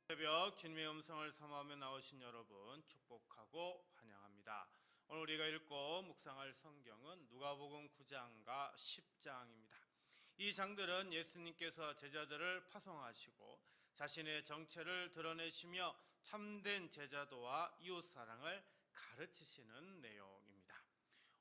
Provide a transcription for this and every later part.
새벽 주님의 음성을 삼하며 나오신 여러분 축복하고 환영합니다. 오늘 우리가 읽고 묵상할 성경은 누가복음 9장과 10장입니다. 이 장들은 예수님께서 제자들을 파송하시고 자신의 정체를 드러내시며 참된 제자도와 이웃사랑을 가르치시는 내용입니다.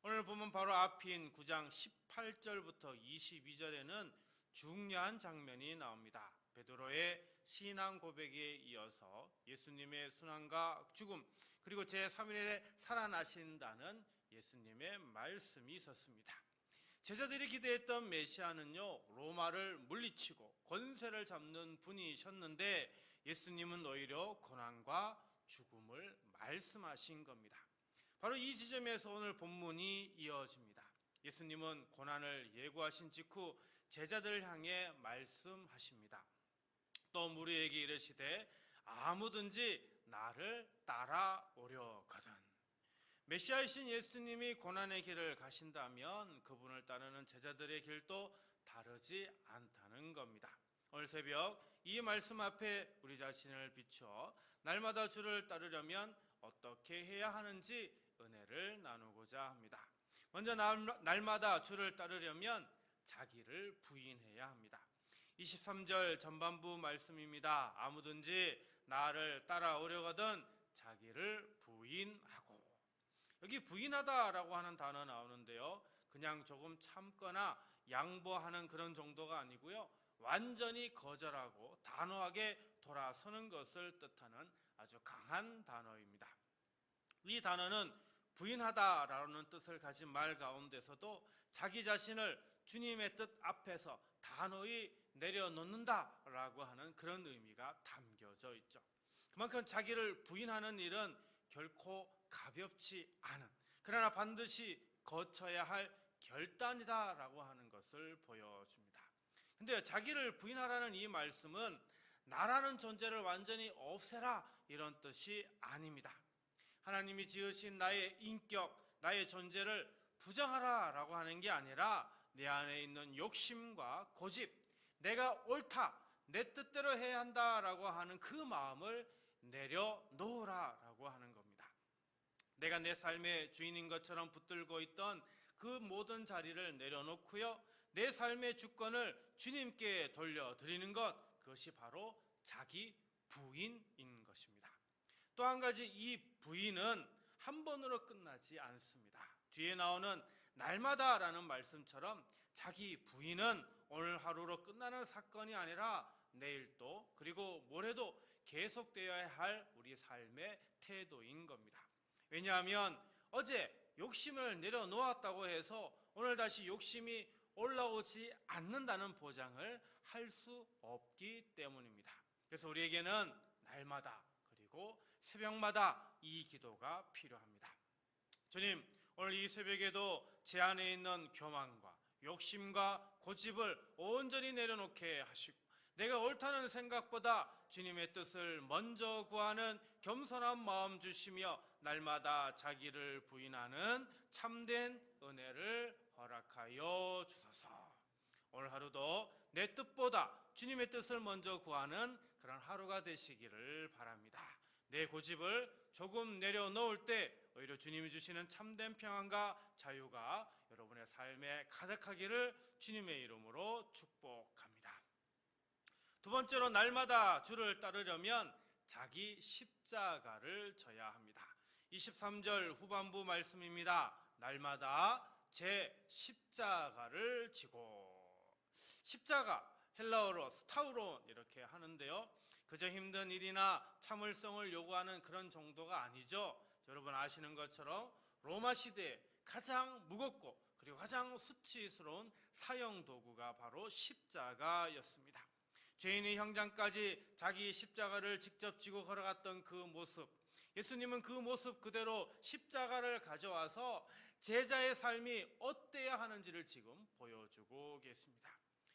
오늘 보면 바로 앞인 9장 18절부터 22절에는 중요한 장면이 나옵니다. 베드로의 신앙 고백에 이어서 예수님의 순환과 죽음, 그리고 제3일에 살아나신다는 예수님의 말씀이 있었습니다. 제자들이 기대했던 메시아는요, 로마를 물리치고 권세를 잡는 분이셨는데 예수님은 오히려 고난과 죽음을 말씀하신 겁니다. 바로 이 지점에서 오늘 본문이 이어집니다. 예수님은 고난을 예고하신 직후 제자들을 향해 말씀하십니다. 또 무리에게 이르시되 아무든지 나를 따라오려거든. 메시아이신 예수님이 고난의 길을 가신다면 그분을 따르는 제자들의 길도 다르지 않다는 겁니다. 오늘 새벽 이 말씀 앞에 우리 자신을 비추어 날마다 주를 따르려면 어떻게 해야 하는지 은혜를 나누고자 합니다. 먼저 날마다 주를 따르려면 자기를 부인해야 합니다. 23절 전반부 말씀입니다. 아무든지 나를 따라오려거든 자기를 부인하고. 여기 부인하다라고 하는 단어 나오는데요, 그냥 조금 참거나 양보하는 그런 정도가 아니고요, 완전히 거절하고 단호하게 돌아서는 것을 뜻하는 아주 강한 단어입니다. 이 단어는 부인하다라는 뜻을 가진 말 가운데서도 자기 자신을 주님의 뜻 앞에서 단호히 내려놓는다라고 하는 그런 의미가 담겨져 있죠. 그만큼 자기를 부인하는 일은 결코 가볍지 않은, 그러나 반드시 거쳐야 할 결단이다라고 하는 것을 보여줍니다. 근데 자기를 부인하라는 이 말씀은 나라는 존재를 완전히 없애라 이런 뜻이 아닙니다. 하나님이 지으신 나의 인격, 나의 존재를 부정하라라고 하는 게 아니라 내 안에 있는 욕심과 고집, 내가 옳다, 내 뜻대로 해야 한다라고 하는 그 마음을 내려놓으라라고 하는 겁니다. 내가 내 삶의 주인인 것처럼 붙들고 있던 그 모든 자리를 내려놓고요, 내 삶의 주권을 주님께 돌려드리는 것, 그것이 바로 자기 부인인 것입니다. 또 한 가지, 이 부인은 한 번으로 끝나지 않습니다. 뒤에 나오는 날마다라는 말씀처럼 자기 부인은 오늘 하루로 끝나는 사건이 아니라 내일도 그리고 모레도 계속되어야 할 우리 삶의 태도인 겁니다. 왜냐하면 어제 욕심을 내려놓았다고 해서 오늘 다시 욕심이 올라오지 않는다는 보장을 할 수 없기 때문입니다. 그래서 우리에게는 날마다 그리고 새벽마다 이 기도가 필요합니다. 주님, 오늘 이 새벽에도 제 안에 있는 교만과 욕심과 고집을 온전히 내려놓게 하시고 내가 옳다는 생각보다 주님의 뜻을 먼저 구하는 겸손한 마음 주시며 날마다 자기를 부인하는 참된 은혜를 허락하여 주소서. 오늘 하루도 내 뜻보다 주님의 뜻을 먼저 구하는 그런 하루가 되시기를 바랍니다. 내 고집을 조금 내려놓을 때 오히려 주님이 주시는 참된 평안과 자유가 여러분의 삶에 가득하기를 주님의 이름으로 축복합니다. 두 번째로, 날마다 주를 따르려면 자기 십자가를 져야 합니다. 23절 후반부 말씀입니다. 날마다 제 십자가를 지고. 십자가, 헬라어로 스타우론 이렇게 하는데요, 그저 힘든 일이나 참을성을 요구하는 그런 정도가 아니죠. 여러분 아시는 것처럼 로마 시대에 가장 무겁고 그리고 가장 수치스러운 사형 도구가 바로 십자가였습니다. 죄인의 형장까지 자기 십자가를 직접 지고 걸어갔던 그 모습, 예수님은 그 모습 그대로 십자가를 가져와서 제자의 삶이 어때야 하는지를 지금 보여주고 계십니다.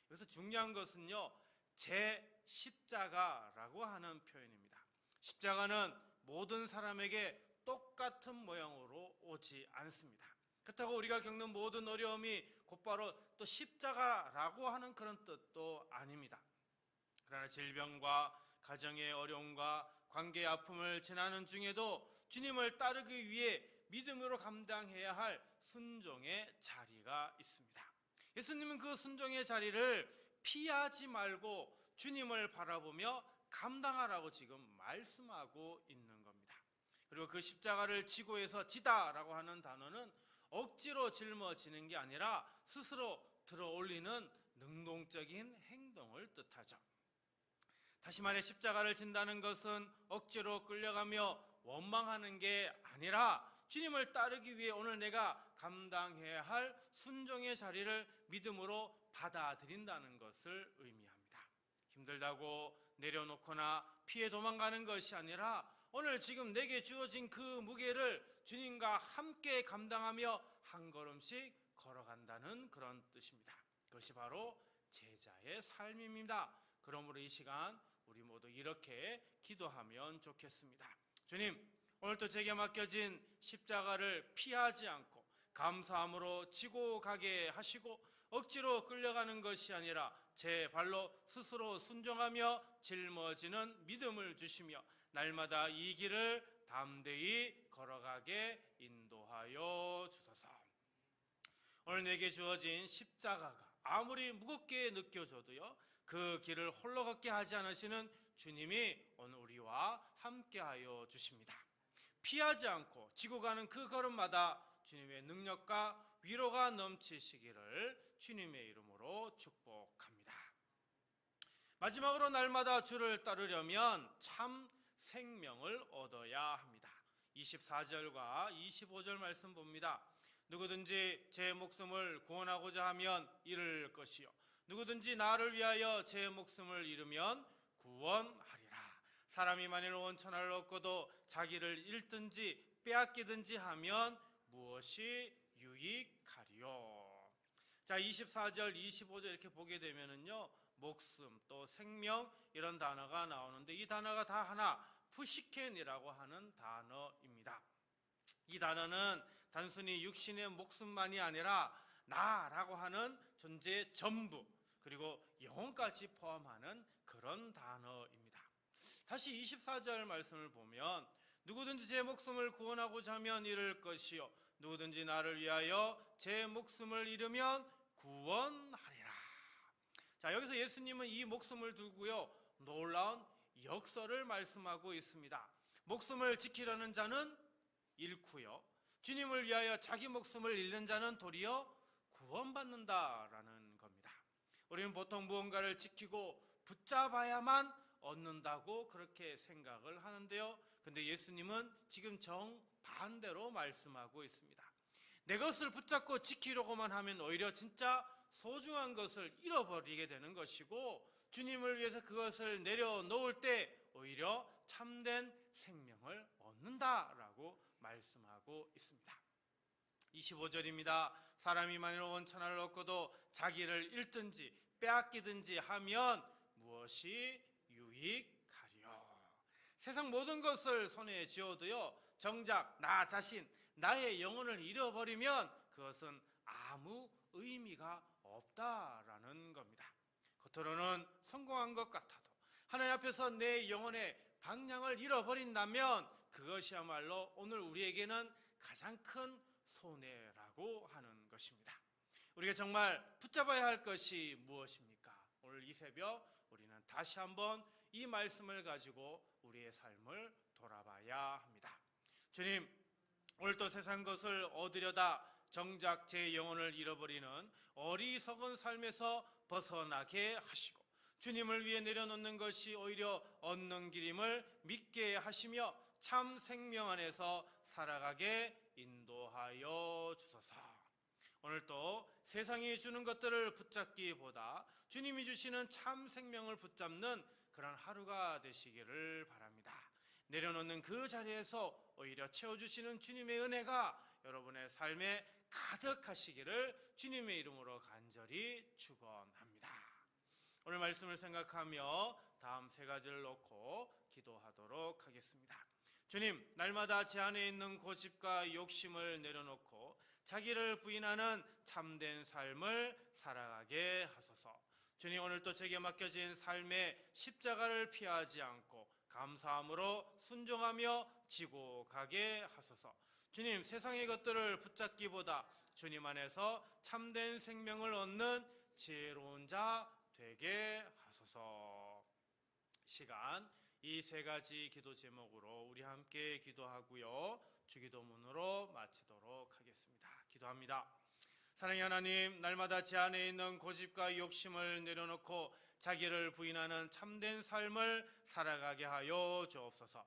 여기서 중요한 것은요, 제 십자가라고 하는 표현입니다. 십자가는 모든 사람에게 똑같은 모양으로 오지 않습니다. 그렇다고 우리가 겪는 모든 어려움이 곧바로 또 십자가라고 하는 그런 뜻도 아닙니다. 그러나 질병과 가정의 어려움과 관계의 아픔을 지나는 중에도 주님을 따르기 위해 믿음으로 감당해야 할 순종의 자리가 있습니다. 예수님은 그 순종의 자리를 피하지 말고 주님을 바라보며 감당하라고 지금 말씀하고 있는 겁니다. 그리고 그 십자가를 지고에서 지다라고 하는 단어는 억지로 짊어지는 게 아니라 스스로 들어 올리는 능동적인 행동을 뜻하죠. 다시 말해 십자가를 진다는 것은 억지로 끌려가며 원망하는 게 아니라 주님을 따르기 위해 오늘 내가 감당해야 할 순종의 자리를 믿음으로 받아들인다는 것을 의미합니다. 힘들다고 내려놓거나 피해 도망가는 것이 아니라 오늘 지금 내게 주어진 그 무게를 주님과 함께 감당하며 한 걸음씩 걸어간다는 그런 뜻입니다. 그것이 바로 제자의 삶입니다. 그러므로 이 시간 우리 모두 이렇게 기도하면 좋겠습니다. 주님, 오늘도 제게 맡겨진 십자가를 피하지 않고 감사함으로 지고 가게 하시고 억지로 끌려가는 것이 아니라 제 발로 스스로 순종하며 짊어지는 믿음을 주시며 날마다 이 길을 담대히 걸어가게 인도하여 주소서. 오늘 내게 주어진 십자가가 아무리 무겁게 느껴져도요, 그 길을 홀로 걷게 하지 않으시는 주님이 오늘 우리와 함께하여 주십니다. 피하지 않고 지고 가는 그 걸음마다 주님의 능력과 위로가 넘치시기를 주님의 이름으로 축복합니다. 마지막으로 날마다 주를 따르려면 참 생명을 얻어야 합니다. 24절과 25절 말씀 봅니다. 누구든지 제 목숨을 구원하고자 하면 잃을 것이요 누구든지 나를 위하여 제 목숨을 잃으면 구원하리라. 사람이 만일 온 천하를 얻고도 자기를 잃든지 빼앗기든지 하면 무엇이 유익하리요. 자, 24절 25절 이렇게 보게 되면은요, 목숨 또 생명 이런 단어가 나오는데 이 단어가 다 하나 푸시켄이라고 하는 단어입니다. 이 단어는 단순히 육신의 목숨만이 아니라 나라고 하는 존재의 전부 그리고 영혼까지 포함하는 그런 단어입니다. 다시 24절 말씀을 보면 누구든지 제 목숨을 구원하고자 하면 잃을 것이요 누구든지 나를 위하여 제 목숨을 잃으면 구원하리라. 자, 여기서 예수님은 이 목숨을 두고요 놀라운 역설을 말씀하고 있습니다. 목숨을 지키려는 자는 잃고요 주님을 위하여 자기 목숨을 잃는 자는 도리어 구원받는다라는 겁니다. 우리는 보통 무언가를 지키고 붙잡아야만 얻는다고 그렇게 생각을 하는데요, 근데 예수님은 지금 정반대로 말씀하고 있습니다. 내 것을 붙잡고 지키려고만 하면 오히려 진짜 소중한 것을 잃어버리게 되는 것이고 주님을 위해서 그것을 내려놓을 때 오히려 참된 생명을 얻는다라고 말씀하고 있습니다. 25절입니다. 사람이 만일 온 천하를 얻고도 자기를 잃든지 빼앗기든지 하면 무엇이 유익하리요. 세상 모든 것을 손에 쥐어도요 정작 나 자신 나의 영혼을 잃어버리면 그것은 아무 의미가 없다라는 겁니다. 겉으로는 성공한 것 같아도 하나님 앞에서 내 영혼의 방향을 잃어버린다면 그것이야말로 오늘 우리에게는 가장 큰 손해라고 하는 것입니다. 우리가 정말 붙잡아야 할 것이 무엇입니까? 오늘 이 새벽 우리는 다시 한번 이 말씀을 가지고 우리의 삶을 돌아봐야 합니다. 주님, 오늘도 세상 것을 얻으려다 정작 제 영혼을 잃어버리는 어리석은 삶에서 벗어나게 하시고 주님을 위해 내려놓는 것이 오히려 얻는 길임을 믿게 하시며 참 생명 안에서 살아가게 인도하여 주소서. 오늘도 세상이 주는 것들을 붙잡기보다 주님이 주시는 참 생명을 붙잡는 그런 하루가 되시기를 바랍니다. 내려놓는 그 자리에서 오히려 채워주시는 주님의 은혜가 여러분의 삶에 가득하시기를 주님의 이름으로 간절히 축원합니다. 오늘 말씀을 생각하며 다음 세 가지를 놓고 기도하도록 하겠습니다. 주님, 날마다 제 안에 있는 고집과 욕심을 내려놓고 자기를 부인하는 참된 삶을 살아가게 하소서. 주님, 오늘도 제게 맡겨진 삶의 십자가를 피하지 않고 감사함으로 순종하며 지고 가게 하소서. 주님, 세상의 것들을 붙잡기보다 주님 안에서 참된 생명을 얻는 지혜로운 자 되게 하소서. 시간 이 세 가지 기도 제목으로 우리 함께 기도하고요, 주기도문으로 마치도록 하겠습니다. 기도합니다. 사랑의 하나님, 날마다 제 안에 있는 고집과 욕심을 내려놓고 자기를 부인하는 참된 삶을 살아가게 하여 주옵소서.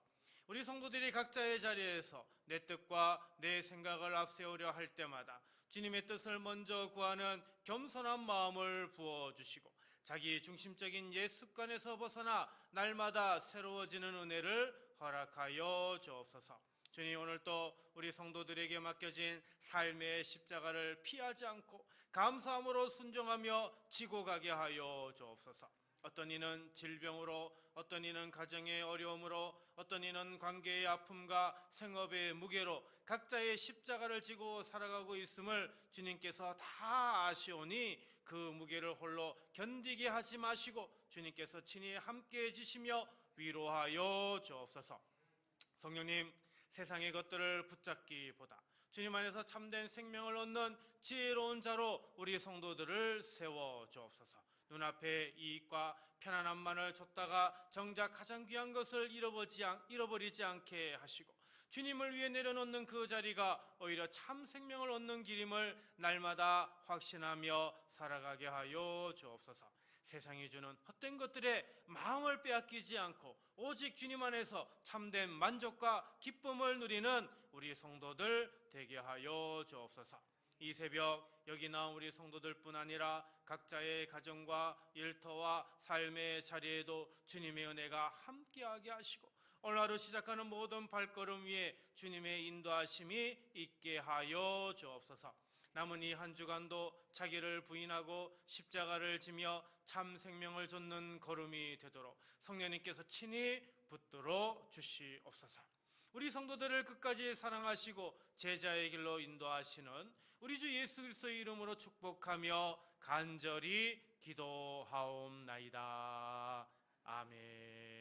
우리 성도들이 각자의 자리에서 내 뜻과 내 생각을 앞세우려 할 때마다 주님의 뜻을 먼저 구하는 겸손한 마음을 부어주시고 자기 중심적인 옛 습관에서 벗어나 날마다 새로워지는 은혜를 허락하여 주옵소서. 주님, 오늘 또 우리 성도들에게 맡겨진 삶의 십자가를 피하지 않고 감사함으로 순종하며 지고 가게 하여 주옵소서. 어떤 이는 질병으로, 어떤 이는 가정의 어려움으로, 어떤 이는 관계의 아픔과 생업의 무게로 각자의 십자가를 지고 살아가고 있음을 주님께서 다 아시오니 그 무게를 홀로 견디게 하지 마시고 주님께서 친히 함께해 주시며 위로하여 주옵소서. 성령님, 세상의 것들을 붙잡기보다 주님 안에서 참된 생명을 얻는 지혜로운 자로 우리 성도들을 세워 주옵소서. 눈앞에 이익과 편안함만을 줬다가 정작 가장 귀한 것을 잃어버리지 않게 하시고 주님을 위해 내려놓는 그 자리가 오히려 참 생명을 얻는 길임을 날마다 확신하며 살아가게 하여 주옵소서. 세상이 주는 헛된 것들에 마음을 빼앗기지 않고 오직 주님 안에서 참된 만족과 기쁨을 누리는 우리 성도들 되게 하여 주옵소서. 이 새벽 여기 나온 우리 성도들뿐 아니라 각자의 가정과 일터와 삶의 자리에도 주님의 은혜가 함께하게 하시고 오늘 하루 시작하는 모든 발걸음 위에 주님의 인도하심이 있게 하여 주옵소서. 남은 이 한 주간도 자기를 부인하고 십자가를 지며 참 생명을 좇는 걸음이 되도록 성령님께서 친히 붙들어 주시옵소서. 우리 성도들을 끝까지 사랑하시고 제자의 길로 인도하시는 우리 주 예수 그리스도의 이름으로 축복하며 간절히 기도하옵나이다. 아멘.